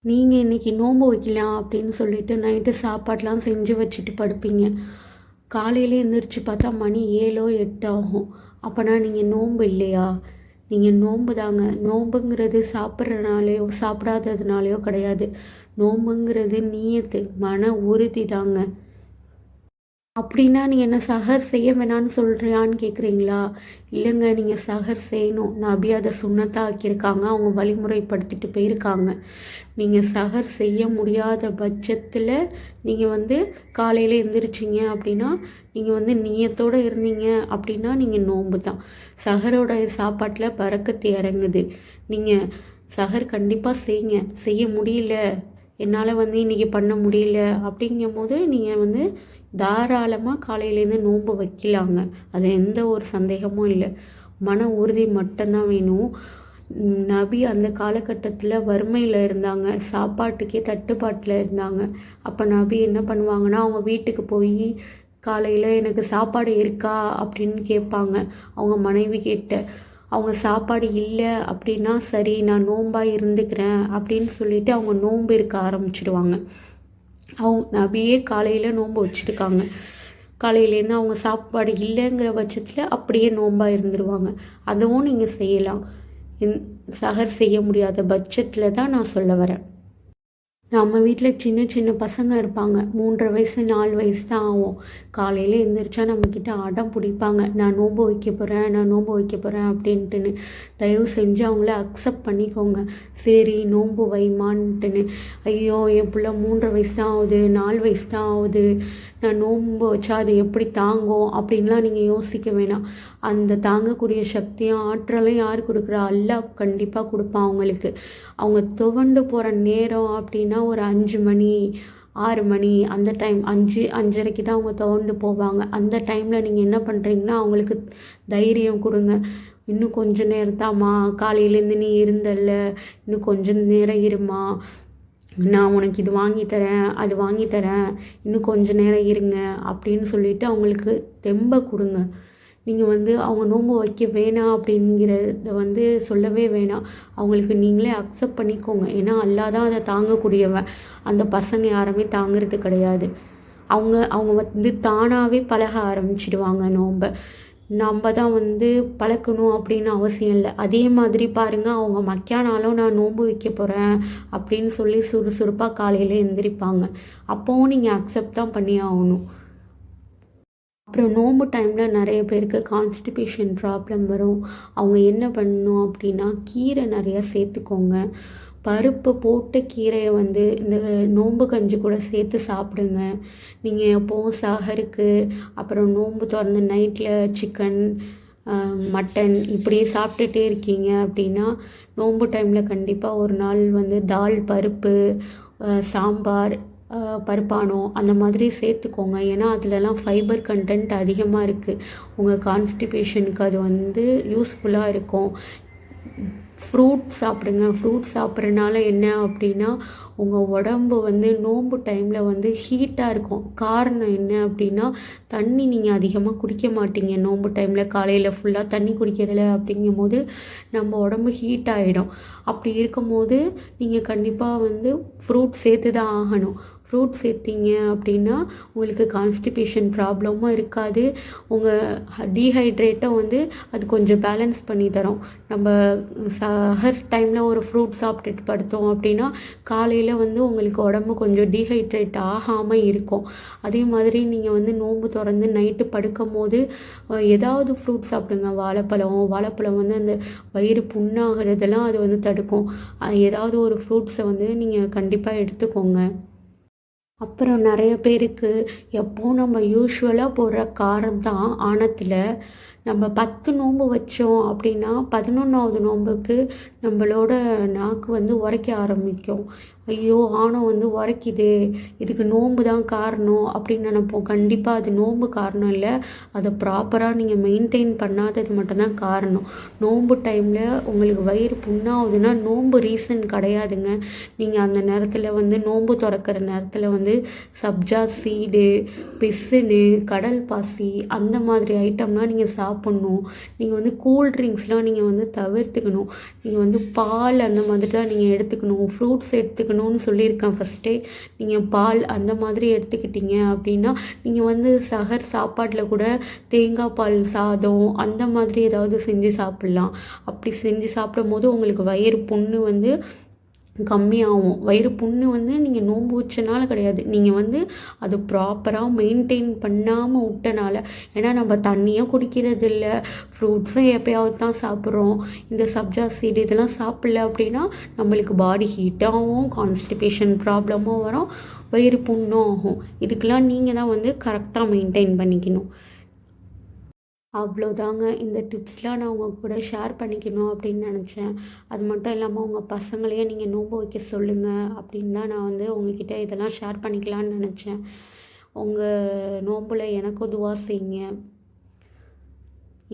நீங்கள் இன்றைக்கி நோன்பு வைக்கலாம் அப்படின்னு சொல்லிட்டு நைட்டு சாப்பாடெலாம் செஞ்சு வச்சுட்டு படுப்பீங்க. காலையிலே எந்திரிச்சு பார்த்தா மணி 7 8 ஆகும். அப்போனா நீங்கள் நோன்பு இல்லையா? நீங்கள் நோன்பு தாங்க. நோன்புங்கிறது சாப்பிட்றதுனாலையோ சாப்பிடாததுனாலையோ கிடையாது. நோன்புங்கிறது நீயத்து, மன உறுதி தாங்க. அப்படின்னா நீங்கள் என்ன சஹர் செய்ய வேணான்னு சொல்கிறியான்னு கேட்குறீங்களா? இல்லைங்க, நீங்கள் சஹர் செய்யணும். நபி அதை சுன்னத்தா ஆக்கியிருக்காங்க. அவங்க வழிமுறைப்படுத்திட்டு போயிருக்காங்க. நீங்கள் சஹர் செய்ய முடியாத பட்சத்தில் நீங்கள் காலையில் எழுந்திரிச்சிங்க அப்படின்னா நீங்கள் நியத்தோடு இருந்தீங்க அப்படின்னா நீங்கள் நோன்பு தான். சஹரோட சாப்பாட்டில் பரக்கத்து இறங்குது. நீங்கள் சஹர் கண்டிப்பாக செய்யுங்க. செய்ய முடியல, என்னால் இன்றைக்கி பண்ண முடியல அப்படிங்கும் போது நீங்கள் தாராளமாக காலையிலேருந்து நோன்பு வைக்கலாங்க. அது எந்த ஒரு சந்தேகமும் இல்லை. மன உறுதி மட்டும்தான் வேணும். நபி அந்த காலகட்டத்தில் வறுமையில் இருந்தாங்க, சாப்பாட்டுக்கே தட்டுப்பாட்டில் இருந்தாங்க. அப்போ நபி என்ன பண்ணுவாங்கன்னா, அவங்க வீட்டுக்கு போய் காலையில் எனக்கு சாப்பாடு இருக்கா அப்படின்னு கேட்பாங்க. அவங்க மனைவி கிட்ட அவங்க சாப்பாடு இல்லை அப்படின்னா சரி நான் நோன்பாக இருந்துக்கிறேன் அப்படின்னு சொல்லிட்டு அவங்க நோன்பு இருக்க ஆரம்பிச்சிடுவாங்க. அவங்க நபியே காலையில் நோன்பு வச்சுருக்காங்க. காலையிலேருந்து அவங்க சாப்பாடு இல்லைங்கிற பட்சத்தில் அப்படியே நோன்பாக இருந்துருவாங்க. அதுவும் நீங்கள் செய்யலாம். சஹர் செய்ய முடியாத பட்சத்தில் தான் நான் சொல்ல வரேன். நம்ம வீட்டில் சின்ன சின்ன பசங்க இருப்பாங்க. 3.5 வயசு 4 வயசு தான் ஆகும். காலையில் எழுந்திரிச்சா நம்மக்கிட்ட அடம் பிடிப்பாங்க. நான் நோன்பு வைக்க போகிறேன், நான் நோன்பு வைக்க போகிறேன் அப்படின்ட்டுன்னு. தயவு செஞ்சு அவங்கள அக்செப்ட் பண்ணிக்கோங்க. சரி நோன்பு வைமான்ட்டுன்னு. ஐயோ என் பிள்ளை 3.5 வயசு தான் ஆகுது, 4 வயசு தான் ஆகுது, நான் நோன்பு வச்சா அது எப்படி தாங்கும் அப்படின்லாம் நீங்கள் யோசிக்க வேணாம். அந்த தாங்கக்கூடிய சக்தியும் ஆற்றலையும் யார் கொடுக்குறா? அல்லாஹ் கண்டிப்பாக கொடுப்பான் அவங்களுக்கு. அவங்க துவண்டு போகிற நேரம் அப்படின்னா ஒரு 5 மணி 6 மணி அந்த டைம் 5:30க்கு தான் அவங்க துவண்டு போவாங்க. அந்த டைமில் நீங்கள் என்ன பண்ணுறீங்கன்னா அவங்களுக்கு தைரியம் கொடுங்க. இன்னும் கொஞ்சம் நேரம் தாம்மா, காலையிலேருந்து நீ இருந்தல்ல, இன்னும் கொஞ்சம் நேரம் இருமா, நான் உனக்கு இது வாங்கித்தரேன் அது வாங்கித்தரேன், இன்னும் கொஞ்சம் நேரம் இருங்க அப்படின்னு சொல்லிவிட்டு அவங்களுக்கு தெம்பை கொடுங்க. நீங்கள் அவங்க நோன்பு வைக்க வேணாம் அப்படிங்கிறத சொல்லவே வேணாம். அவங்களுக்கு நீங்களே அக்செப்ட் பண்ணிக்கோங்க. ஏன்னா அல்லாஹ் தான் அதை தாங்கக்கூடியவன். அந்த பசங்க யாருமே தாங்கிறது கிடையாது. அவங்க அவங்க தானாகவே பழக ஆரம்பிச்சிடுவாங்க நோன்பை. நம்ம தான் பழக்கணும் அப்படின்னு அவசியம் இல்லை. அதே மாதிரி பாருங்கள், அவங்க மக்கியானாலும் நான் நோன்பு வைக்க போகிறேன் அப்படின்னு சொல்லி சுறுசுறுப்பாக காலையில் எழுந்திரிப்பாங்க. அப்போவும் நீங்கள் அக்செப்ட் தான் பண்ணி ஆகணும். அப்புறம் நோன்பு டைமில் நிறைய பேருக்கு கான்ஸ்டிபேஷன் ப்ராப்ளம் வரும். அவங்க என்ன பண்ணணும் அப்படின்னா கீரை நிறையா சேர்த்துக்கோங்க. பருப்பு போட்ட கீரையை இந்த நோன்பு கஞ்சி கூட சேர்த்து சாப்பிடுங்க. நீங்கள் எப்போவும் சஹருக்கு அப்புறம் நோன்பு திறந்து நைட்டில் சிக்கன் மட்டன் இப்படியே சாப்பிட்டுட்டே இருக்கீங்க அப்படின்னா நோன்பு டைமில் கண்டிப்பாக ஒரு நாள் தால் பருப்பு சாம்பார் பருப்பானோ அந்த மாதிரி சேர்த்துக்கோங்க. ஏன்னா அதிலலாம் ஃபைபர் கண்டென்ட் அதிகமாக இருக்குது. உங்கள் கான்ஸ்டிபேஷனுக்கு அது யூஸ்ஃபுல்லாக இருக்கும். ஃப்ரூட் சாப்பிடுங்க. ஃப்ரூட் சாப்பிட்றனால என்ன அப்படின்னா உங்கள் உடம்பு நோன்பு டைமில் ஹீட்டாக இருக்கும். காரணம் என்ன அப்படின்னா தண்ணி நீங்கள் அதிகமாக குடிக்க மாட்டீங்க. நோன்பு டைமில் காலையில் ஃபுல்லாக தண்ணி குடிக்கிறதில்ல. அப்படிங்கும்போது நம்ம உடம்பு ஹீட் ஆகிடும். அப்படி இருக்கும்போது நீங்கள் கண்டிப்பாக ஃப்ரூட் சேர்த்து தான் ஆகணும். ஃப்ரூட் சேர்த்திங்க அப்படின்னா உங்களுக்கு கான்ஸ்டிபேஷன் ப்ராப்ளமும் இருக்காது. உங்கள் டீஹைட்ரேட்டை அது கொஞ்சம் பேலன்ஸ் பண்ணி தரும். நம்ம சஹர் டைமில் ஒரு ஃப்ரூட் சாப்பிட்டுட்டு படுத்தோம் அப்படின்னா காலையில் உங்களுக்கு உடம்பு கொஞ்சம் டீஹைட்ரேட் ஆகாமல் இருக்கும். அதே மாதிரி நீங்கள் நோன்பு திறந்து நைட்டு படுக்கும் போது ஏதாவது ஃப்ரூட் சாப்பிடுங்க. வாழைப்பழம் அந்த வயிறு புண்ணாகிறதெல்லாம் அது தடுக்கும். ஏதாவது ஒரு ஃப்ரூட்ஸை நீங்கள் கண்டிப்பாக எடுத்துக்கோங்க. அப்புறம் நிறைய பேருக்கு எப்போது நம்ம யூஷுவலாக போடுற காரம் தான் ஆணத்தில். நம்ம 10 நோன்பு வச்சோம் அப்படின்னா 11வது நோன்புக்கு நம்மளோட நாக்கு உரைக்க ஆரம்பிக்கும். ஐயோ ஆணம் உரைக்குது, இதுக்கு நோன்பு தான் காரணம் அப்படின்னு நினைப்போம். கண்டிப்பாக அது நோன்பு காரணம் இல்லை. அதை ப்ராப்பராக நீங்கள் மெயின்டைன் பண்ணாதது மட்டும்தான் காரணம். நோன்பு டைமில் உங்களுக்கு வயிறு புண்ணாகுதுன்னா நோன்பு ரீசன் கிடையாதுங்க. நீங்கள் அந்த நேரத்தில் நோன்பு திறக்கிற நேரத்தில் சப்ஜா சீடு, பிசினு, கடல் பாசி அந்த மாதிரி ஐட்டம்லாம் நீங்கள் சாப்பிட்ணும். நீங்கள் வந்து கூல் ட்ரிங்க்ஸ்லாம் நீங்கள் வந்து தவிர்த்துக்கணும். நீங்கள் வந்து பால் அந்த மாதிரி தான் நீங்கள் எடுத்துக்கணும். ஃப்ரூட்ஸ் எடுத்துக்கணும்னு சொல்லியிருக்கேன் ஃபஸ்ட்டே. நீங்கள் பால் அந்த மாதிரி எடுத்துக்கிட்டீங்க அப்படின்னா நீங்கள் வந்து சஹர் சாப்பாட்டில் கூட தேங்காய் பால் சாதம் அந்த மாதிரி ஏதாவது செஞ்சு சாப்பிட்லாம். அப்படி செஞ்சு சாப்பிடும்போது உங்களுக்கு வயிறு புண்ணு வந்து கம்மியாகும். வயிறு புண்ணு வந்து நீங்கள் நோன்பு வச்சனால கிடையாது, நீங்கள் வந்து அது ப்ராப்பராக மெயின்டைன் பண்ணாமல் விட்டனால. ஏன்னா நம்ம தண்ணியும் குடிக்கிறது இல்லை, ஃப்ரூட்ஸும் எப்போயாவது தான் சாப்பிட்றோம். இந்த சப்ஜா சீடு இதெல்லாம் சாப்பிடல அப்படின்னா நம்மளுக்கு பாடி ஹீட்டாகவும் கான்ஸ்டிபேஷன் ப்ராப்ளமும் வரும், வயிறு புண்ணும் ஆகும். இதுக்கெல்லாம் நீங்கள் தான் வந்து கரெக்டாக மெயின்டைன் பண்ணிக்கணும். அவ்வளோதாங்க. இந்த டிப்ஸ்லாம் நான் உங்கள் கூட ஷேர் பண்ணிக்கணும் அப்படின்னு நினச்சேன். அது மட்டும் இல்லாமல் உங்கள் பசங்களையும் நீங்கள் நோன்பு வைக்க சொல்லுங்கள் அப்படின்னு தான் நான் வந்து உங்ககிட்ட இதெல்லாம் ஷேர் பண்ணிக்கலான்னு நினச்சேன். உங்கள் நோம்பில் எனக்கும் துவா செய்யுங்க.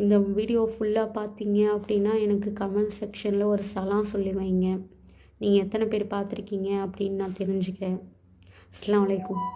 இந்த வீடியோ ஃபுல்லாக பார்த்தீங்க அப்படின்னா எனக்கு கமெண்ட் செக்ஷனில் ஒரு சலாம் சொல்லி வைங்க. நீங்கள் எத்தனை பேர் பார்த்துருக்கீங்க அப்படின்னு நான் தெரிஞ்சுக்கிறேன். அஸ்ஸலாமு அலைக்கும்.